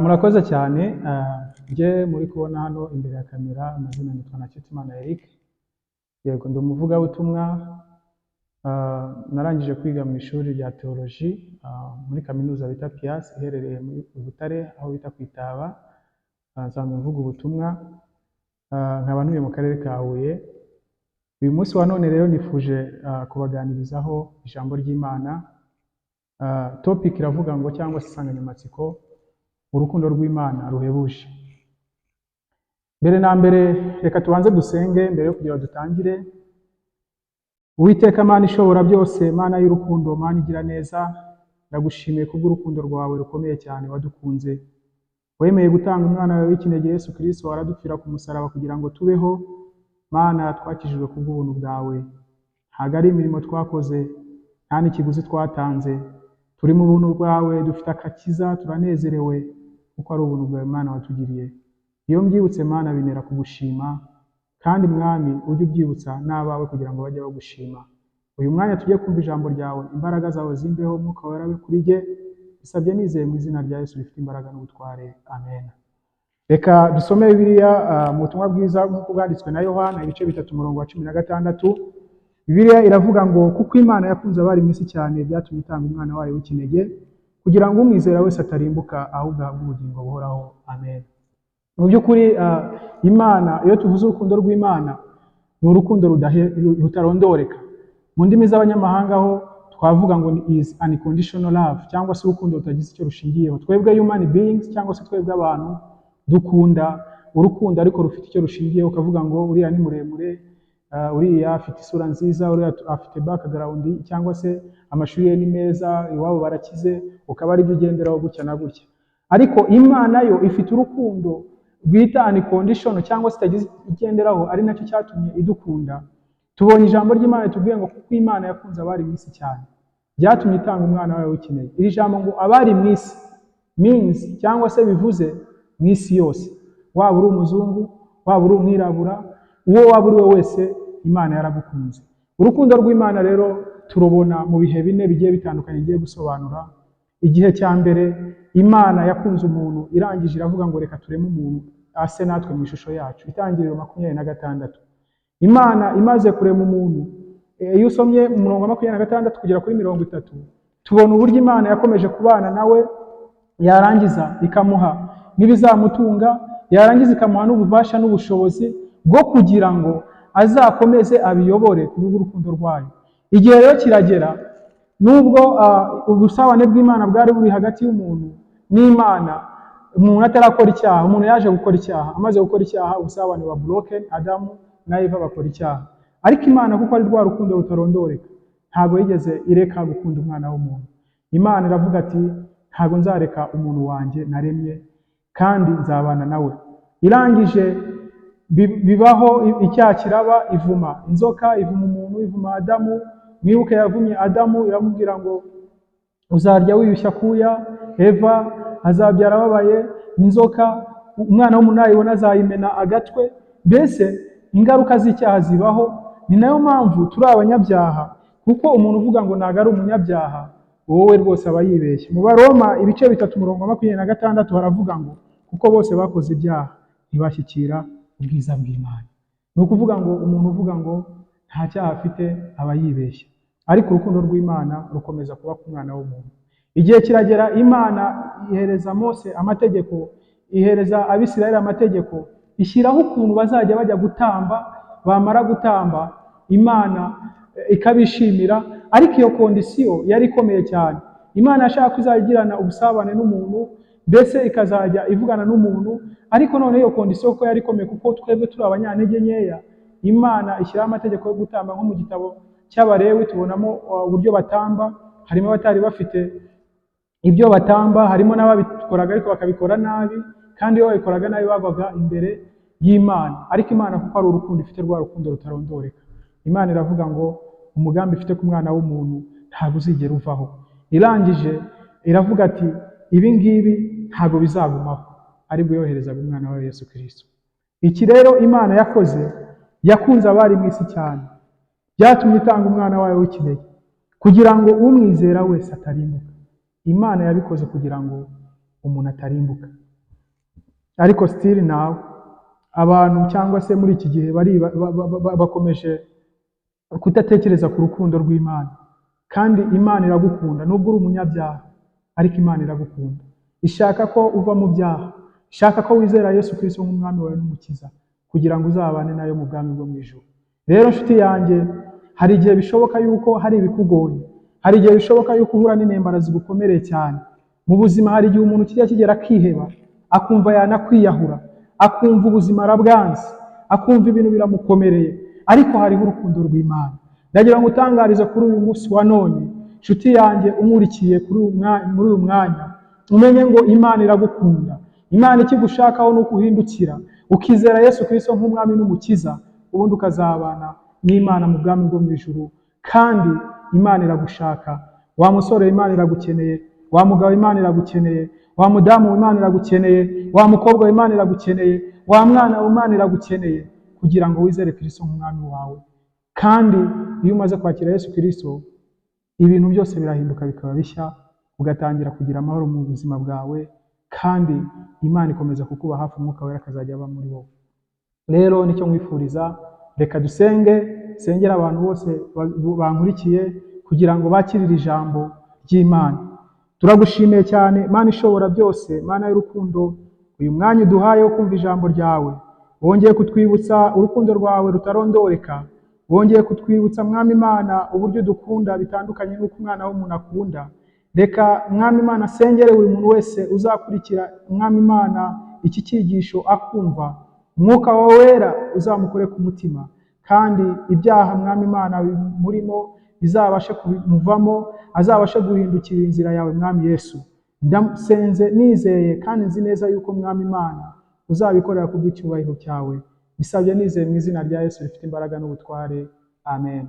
Murakoze cyane. Njye muri kubona hano imbere ya kamera, amazina nitwa Ntakirutimana Eric. Yego, ndi umuvugabutumwa. Narangije kwiga mu ishuri rya teoloji muri kaminuza bita PIAS iherereye muri Butare, aho bita ku Itaba. Nsanzwe mvuga ubutumwa, nkaba ntuye mu karere ka Huye. Uyu munsi wa none rero nifuje kubaganirizaho ijambo ry'Imana. Topic iravuga ngo, cyangwa se insanganyamatsiko, urukundo rw'Imana ruhebuje. Mbere na mbere reka tubanze dusenge mbere yo kugira dutangire. Uwiteka Mana ishobora byose, Mana y'urukundo, Mana igira neza, ndagushimiye kubw'urukundo rwawe rukomeye cyane wadukunze. Wemeye gutanga umwana wawe w'ikinege Yesu Kristo, waradupfira ku musaraba kugira ngo tubeho. Mana, twakijijwe kubw'ubuntu bwawe, ntabwo ari imirimo twakoze, nta n'ikiguzi twatanze. Turi mu buntu bwawe, dufite akakiza, turanezerewe kuko ari ubuntu bwawe Mana watugiriye. Iyo mbyibutse Mana bintera kugushima, kandi Mwami ujye ubyibutsa n'abawe kugira ngo bajye bagushima. Uyu mwanya tujye kumva ijambo ryawe, imbaraga zawe zimbeho, Mwuka wera abe kuri jye. Bisabye nizeye mu izina rya Yesu rifite imbaraga n'ubutware, amen. Reka dusome Bibiliya mu butumwa bwiza nk'uko bwanditswe na Yohana, ibice 3 umurongo wa 16. Bibiliya iravuga ngo, kuko Imana yakunze abari mu isi cyane, byatumye itanga umwana wayo w'ikinege, kugira ngo umwizera wese atarimbuka, ahubwo ahabwe ubugingo buhoraho, amen. Mu by'ukuri Imana, iyo tuvuze urukundo rw'Imana, ni urukundo rutarondoreka. Mu ndimi z'abanyamahanga ho twavuga ngo ni is unconditional love, cyangwa se urukundo rutagize icyo rushingiyeho. Twebwe human beings, cyangwa se twebwe abantu, dukunda urukundo ariko rufite icyo rushingiyeho, ukavuga ngo uriya ni muremure, uriya afite isura nziza, uriya afite background, cyangwa se amashuri ye ni meza, iwabo barakize, ukaba ari byo ugenderaho gutya na gutya. Ariko Imana yo ifite urukundo rwita unconditional, cyangwa se itagize igenderaho, ari nacyo cyatumye idukunda. Tubonye ijambo ry'Imana tubwiye ngo, kuko Imana yakunze abari mu isi cyane, byatumye itanga umwana wayo w'ikinege. Iri jambo ngo abari mu isi means, cyangwa se bivuze mu isi yose, waba uri umuzungu, waba uri umwirabura, uwo waba uri we wese, Imana yaragukunze. Urukundo rw'Imana rero turubona mu bihe bine bigiye bitandukanye ngiye gusobanura. Igihe cya mbere, Imana yakunze umuntu, irangije iravuga ngo reka tureme umuntu ase natwe mu ishusho yacu. Itangiriro 26. Imana imaze kurema umuntu, iyo usomye mu murongo wa 26 kugera kuri 30, tubona uburyo Imana yakomeje kubana nawe, yarangiza ikamuha n'ibizamutunga, yarangiza ikamuha n'ububasha n'ubushobozi bwo kugira ngo azakomeze abiyobore ku bw'urukundo rwayo. Igihe rero kiragera, nubwo ubusabane bw'Imana bwari buri hagati y'umuntu n'Imana, umuntu atarakora icyaha, umuntu yaje gukora icyaha. Amaze gukora icyaha, ubusabane wa broken, Adamu na Eva bakora icyaha. Ariko Imana kuko ari rwa rukundo rutarondoreka, ntabwo yigeze ireka gukunda umwana w'umuntu. Imana iravuga ati, ntabwo nzareka umuntu wanjye naremye, kandi nzabana nawe. Irangije bibaho, icyaha kiraba, ivuma inzoka, ivuma umuntu, ivuma Adamu. Mwibuke yavumye Adamu, iramubwira ngo uzarya wiyushya kuya. Eva azabyara ababaye. Inzoka, umwana w'umuntu nayibona azayimena agatwe. Mbese ingaruka z'icyaha zibaho. Ni nayo mpamvu turi abanyabyaha, kuko umuntu uvuga ngo ntabwo ari umunyabyaha, wowe rwose aba yibeshye. Mu Baroma ibice 3 umurongo wa 26 haravuga ngo, kuko bose bakoze ibyaha ntibashyikira ubwiza bw'Imana. Ni ukuvuga ngo umuntu uvuga ngo nta cyaha afite aba yibeshye. Ariko urukundo rw'Imana rukomeza kuba ku mwana w'umuntu. Igihe kiragera, Imana ihereza Mose amategeko, ihereza Abisirayeli amategeko, ishyiraho ukuntu bazajya bajya gutamba. Bamara gutamba, Imana ikabishimira. Ariko iyo kondisiyo yari ikomeye cyane. Imana yashaka kuzagirana ubusabane n'umuntu, mbese ikazajya ivugana n'umuntu. Ariko none iyo kondisiyo ko yari ikomeye, kuko twebwe turi abanyantege nkeya, Imana ishyiraho amategeko yo gutamba. Nko mu gitabo cy'Abalewi tubonamo uburyo batamba. Harimo abatari bafite ibyo batamba, harimo n'ababikoraga ariko bakabikora nabi, kandi iyo babikoraga nabi bavaga imbere y'Imana. Ariko Imana kuko ari urukundo, ifite rwa rukundo rutarondoreka, Imana iravuga ngo umugambi ifite ku mwana w'umuntu ntabwo uzigera uvaho. Irangije iravuga ati, ibi ngibi ntabwo bizagumaho, aribwo yoherezaga umwana wa Yesu Kristo. Iki rero Imana yakoze, yakunze abari mu isi cyane, byatumye itanga umwana wayo w'ikinege, kugira ngo umwizera wese atarimbuka. Imana yabikoze kugira ngo umuntu atarimbuka. ariko still nawe abantu cyangwa se muri iki gihe bakomeje kudatekereza ku rukundo rw'Imana. Kandi Imana iragukunda nubwo uri umunyabyaha, ariko Imana iragukunda, ishaka ko uva mu byaha, ishaka ko wizera Yesu Kristo nk'umwami wawe n'umukiza, kugira ngo uzabane nayo mu bwami bwo mu ijuru. Rero nshuti yanjye, hari igihe bishoboka yuko hari ibikugoye, hari igihe bishoboka yuko uhura n'intambara zigukomereye cyane mu buzima. Hari igihe umuntu kijya kigera akiheba, akumva yanakwiyahura, akumva ubuzima arabwanze, akumva ibintu biramukomereye, ariko hariho urukundo rw'Imana. Ndagira ngo utangarize kuri uyu munsi wa none, nshuti yanjye umurikiye muri uyu mwanya, umenye ngo Imana iragukunda. Imana ikigushakaho ni ukuhindukira ukizera Yesu Kristo nk'umwami n'umukiza, ubundi ukazabana n'Imana mu bwami bwo mu ijuru. Kandi Imana iragushaka, wa musore Imana iragukeneye, wa mugabo Imana iragukeneye, wa mudamu Imana iragukeneye, wa mukobwa Imana iragukeneye, wa mwana Imana iragukeneye, kugira ngo wizere Kristo nk'umwami wawe. Kandi iyo umaze kwakira Yesu Kristo, ibintu byose birahinduka bikaba bishya, ugatangira kugira amahoro mu buzima bwawe, kandi Imana ikomeza kukuba hafi, umwuka wera akazajya aba muri wowe. Rero nicyo nkwifuriza, reka dusenge, sengera abantu bose bankurikiye kugira ngo bakirire ijambo ry'Imana. Turagushimiye cyane Mana ishobora byose, Mana y'urukundo, uyu mwanya uduhaye wo kumva ijambo ryawe, wongeye kutwibutsa urukundo rwawe rutarondoreka, wongeye kutwibutsa Mwami Imana uburyo dukunda bitandukanye n'uko umwana w'umuntu akunda. Reka Mwami Imana sengere buri muntu wese uzakurikira Mwami Imana iki cyigisho akumva, umwuka wawe wera uzamukore ku mutima, kandi ibyaha Mwami Imana murimo bizabashe kumuvamo, azabashe guhindukira inzira yawe Mwami Yesu. Ndasenze nizeye kandi nzi neza yuko Mwami Imana uzabikorera kubw'icyubahiro cyawe. Bisabye nizeye mu izina rya Yesu rifite imbaraga n'ubutware. Amen.